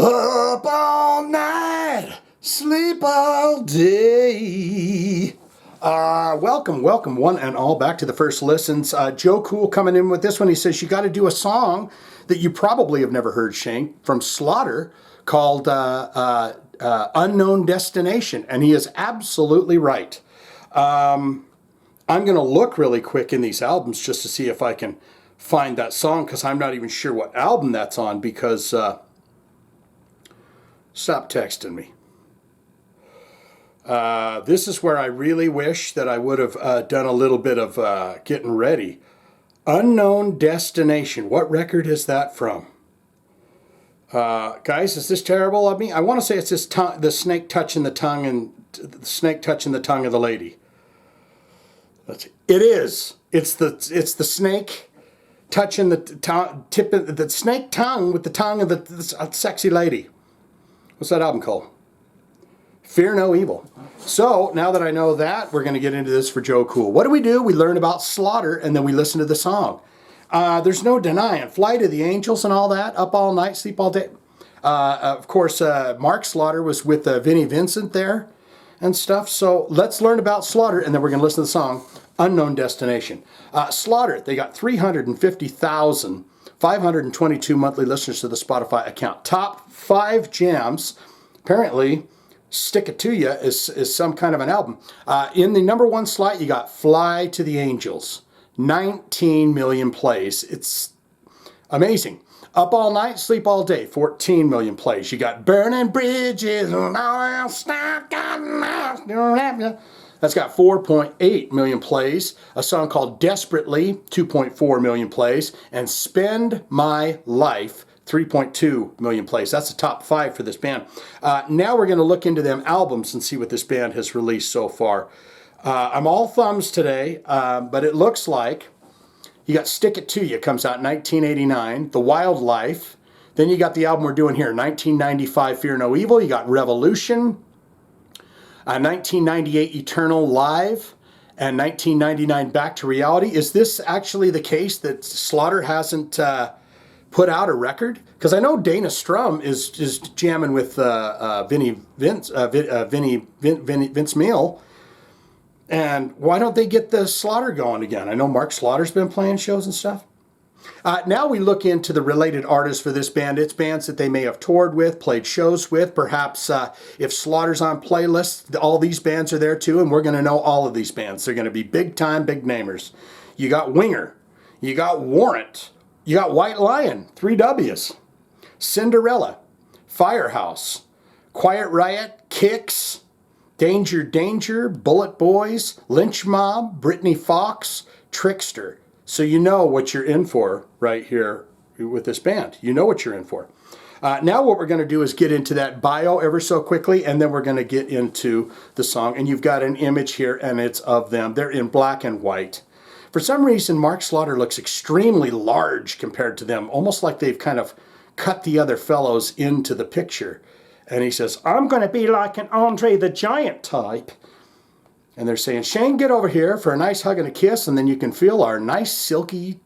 Up all night, sleep all day. Welcome one and all back to the First Listens. Joe Cool coming in with this one. He says, you got to do a song that you probably have never heard, Shane, from Slaughter called Unknown Destination. And he is absolutely right. I'm going to look really quick in these albums just to see if I can find that song, because I'm not even sure what album that's on, because stop texting me. This is where I really wish that I would have done a little bit of getting ready. Unknown Destination. What record is that from? Guys, is this terrible of me? I want to say it's this the snake touching the tongue and the snake touching the tongue of the lady. Let's see. It is. It's the snake touching the tip of the snake tongue with the tongue of the sexy lady. What's that album called? Fear No Evil. So now that I know that, we're going to get into this for Joe Cool. What do? We learn about Slaughter and then we listen to the song. There's no denying. Fly to the Angels and all that. Up all night, sleep all day. Of course, Mark Slaughter was with Vinnie Vincent there and stuff. So let's learn about Slaughter and then we're going to listen to the song Unknown Destination. Slaughter, they got 350,522 monthly listeners to the Spotify account. Top 5 jams. Apparently, Stick It To Ya is some kind of an album. In the number 1 slot, you got Fly to the Angels. 19 million plays. It's amazing. Up All Night, Sleep All Day. 14 million plays. You got Burning Bridges. That's got 4.8 million plays. A song called Desperately, 2.4 million plays. And Spend My Life, 3.2 million plays. That's the top 5 for this band. Now we're going to look into them albums and see what this band has released so far. I'm all thumbs today, but it looks like you got Stick It To Ya, comes out in 1989. The Wildlife. Then you got the album we're doing here, 1995, Fear No Evil. You got Revolution. 1998, Eternal Live. And 1999, Back to Reality. Is this actually the case that Slaughter hasn't put out a record? Because I know Dana Strum is jamming with Vince Neil. And why don't they get the Slaughter going again? I know Mark Slaughter's been playing shows and stuff. Now we look into the related artists for this band. It's bands that they may have toured with, played shows with. Perhaps if Slaughter's on playlists, all these bands are there too, and we're going to know all of these bands. They're going to be big time, big namers. You got Winger. You got Warrant. You got White Lion, 3 W's. Cinderella. Firehouse. Quiet Riot. Kicks. Danger Danger. Bullet Boys. Lynch Mob. Brittany Fox. Trickster. So you know what you're in for right here with this band. You know what you're in for. Now what we're going to do is get into that bio ever so quickly, and then we're going to get into the song. And you've got an image here, and it's of them. They're in black and white. For some reason, Mark Slaughter looks extremely large compared to them, almost like they've kind of cut the other fellows into the picture. And he says, I'm going to be like an Andre the Giant type. And they're saying, Shane, get over here for a nice hug and a kiss, and then you can feel our nice silky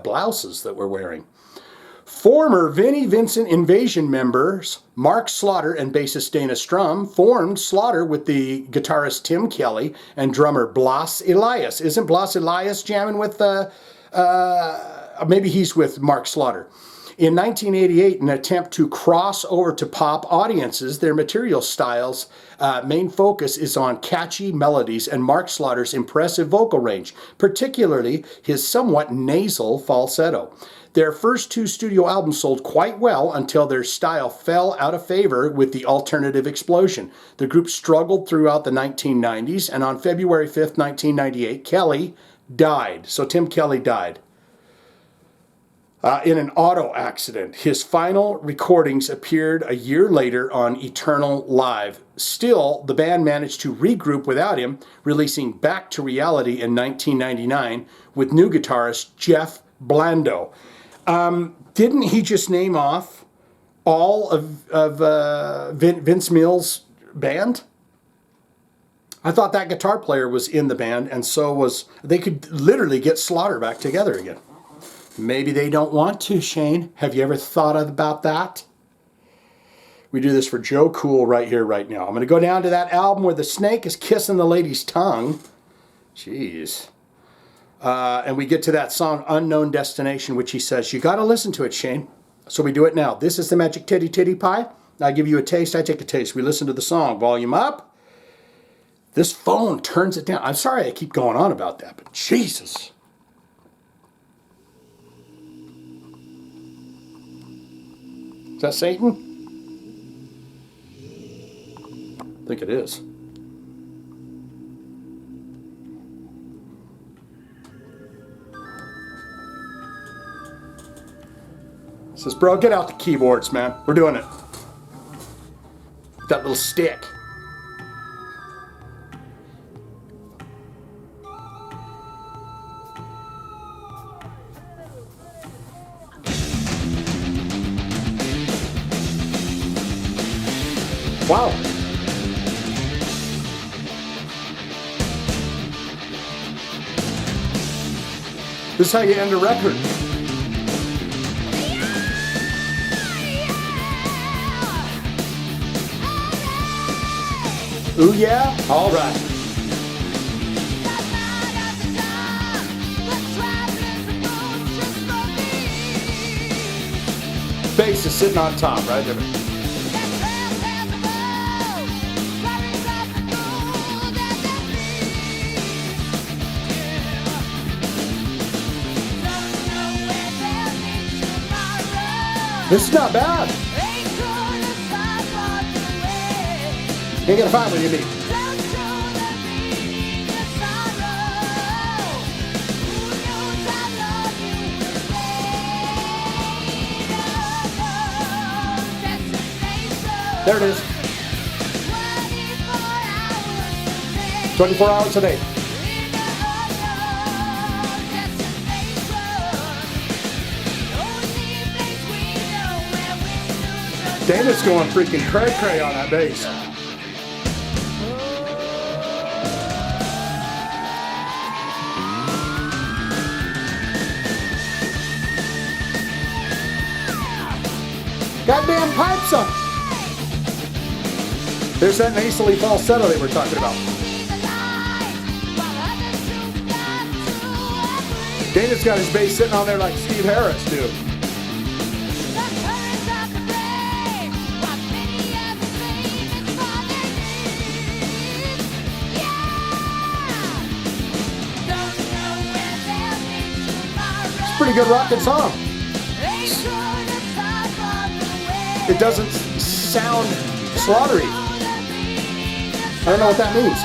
blouses that we're wearing. Former Vinnie Vincent Invasion members Mark Slaughter and bassist Dana Strum formed Slaughter with the guitarist Tim Kelly and drummer Blas Elias. Isn't Blas Elias jamming with, maybe he's with Mark Slaughter. In 1988, in an attempt to cross over to pop audiences, their material styles' main focus is on catchy melodies and Mark Slaughter's impressive vocal range, particularly his somewhat nasal falsetto. Their first 2 studio albums sold quite well until their style fell out of favor with the alternative explosion. The group struggled throughout the 1990s, and on February 5th, 1998, Kelly died. So Tim Kelly died. In an auto accident. His final recordings appeared a year later on Eternal Live. Still, the band managed to regroup without him, releasing Back to Reality in 1999 with new guitarist Jeff Blando. Didn't he just name off all of Vince Neil's band? I thought that guitar player was in the band, and so was... They could literally get Slaughter back together again. Maybe they don't want to, Shane. Have you ever thought about that? We do this for Joe Cool right here, right now. I'm going to go down to that album where the snake is kissing the lady's tongue. Jeez. And we get to that song, Unknown Destination, which he says, you got to listen to it, Shane. So we do it now. This is the Magic Titty Titty Pie. I give you a taste, I take a taste. We listen to the song. Volume up. This phone turns it down. I'm sorry I keep going on about that, but Jesus. Is that Satan? I think it is. Says, bro, get out the keyboards, man. We're doing it. That little stick. Wow. This is how you end a record. Ooh, yeah? All right. Bass is sitting on top, right there. This is not bad. Ain't gonna find what you need. There it is. 24 hours a day. Dana's going freaking cray-cray on that bass. Goddamn pipes up. There's that nasally falsetto they were talking about. Dana's got his bass sitting on there like Steve Harris, dude. It's a pretty good rockin' song. It doesn't sound slaughtery. I don't know what that means.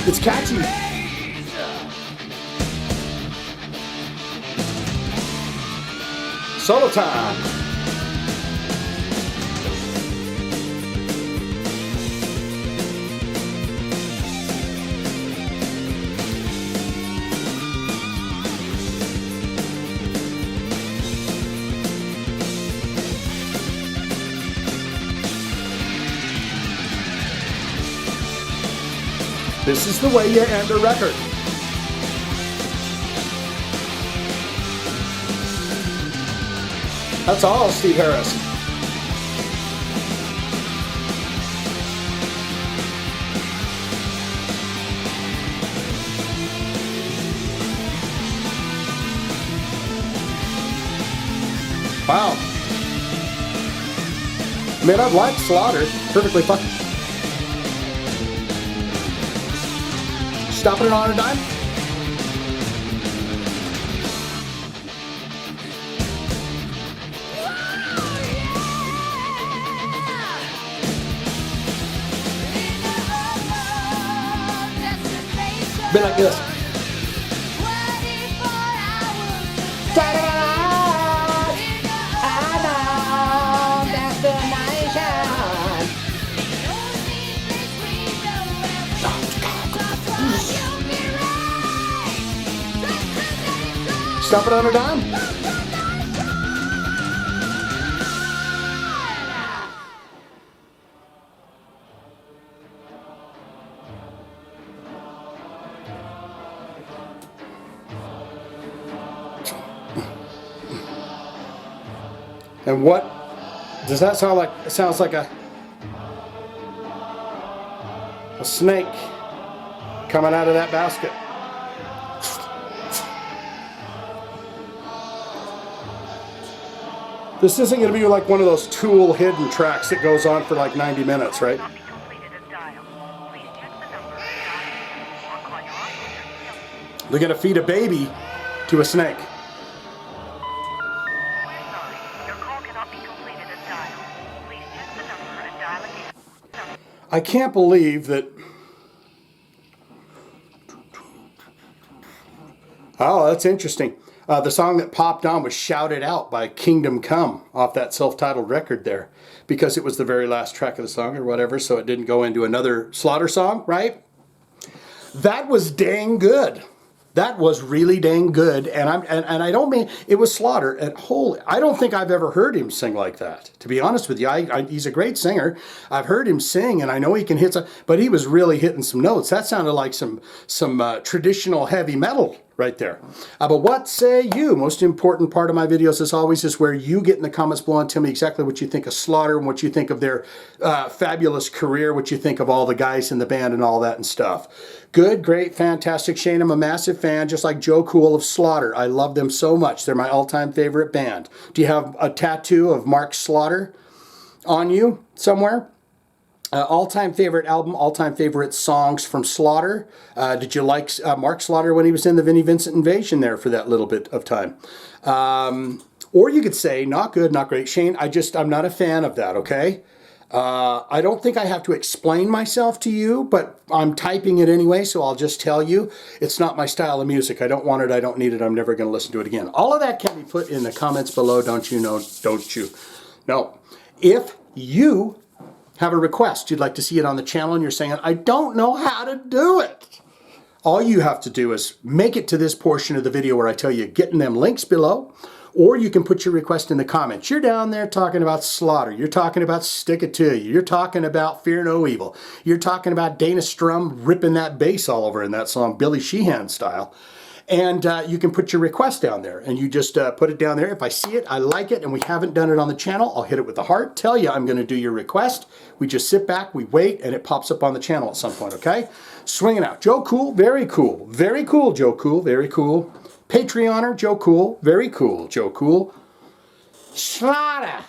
It's catchy. Solo time. This is the way you end a record. That's all, Steve Harris. Wow. Man, I've liked Slaughter. Perfectly fucking. Stopping it on a dime? Be like this. Stomp it on a dime. And what does that sound like? It sounds like a snake coming out of that basket. This isn't going to be like one of those Tool hidden tracks that goes on for like 90 minutes, right? They're going to feed a baby to a snake. I can't believe that. Oh, that's interesting. The song that popped on was Shouted Out by Kingdom Come off that self-titled record there, because it was the very last track of the song or whatever, so it didn't go into another Slaughter song, right? That was dang good. That was really dang good, and I don't mean it was Slaughter. And holy, I don't think I've ever heard him sing like that. To be honest with you, he's a great singer. I've heard him sing, and I know he can hit some, but he was really hitting some notes. That sounded like some traditional heavy metal right there. But what say you? Most important part of my videos, as always, is where you get in the comments below and tell me exactly what you think of Slaughter and what you think of their fabulous career, what you think of all the guys in the band and all that and stuff. Good, great, fantastic. Shane, I'm a massive fan, just like Joe Cool of Slaughter. I love them so much. They're my all-time favorite band. Do you have a tattoo of Mark Slaughter on you somewhere? All-time favorite album, all-time favorite songs from Slaughter. Did you like Mark Slaughter when he was in the Vinnie Vincent Invasion there for that little bit of time? Or you could say, not good, not great. Shane, I'm not a fan of that, okay? I don't think I have to explain myself to you, but I'm typing it anyway, so I'll just tell you, it's not my style of music. I don't want it, I don't need it, I'm never going to listen to it again. All of that can be put in the comments below, don't you know, don't you? No. If you have a request, you'd like to see it on the channel, and you're saying, I don't know how to do it, all you have to do is make it to this portion of the video where I tell you, get in them links below, or you can put your request in the comments. You're down there talking about Slaughter. You're talking about Stick It To You. You're talking about Fear No Evil. You're talking about Dana Strum ripping that bass all over in that song, Billy Sheehan style. And you can put your request down there, and you just put it down there. If I see it, I like it, and we haven't done it on the channel, I'll hit it with the heart, tell you I'm going to do your request. We just sit back, we wait, and it pops up on the channel at some point, okay? Swinging out. Joe Cool, very cool. Very cool, Joe Cool, very cool. Patreoner, Joe Cool, very cool, Joe Cool. Slaughter.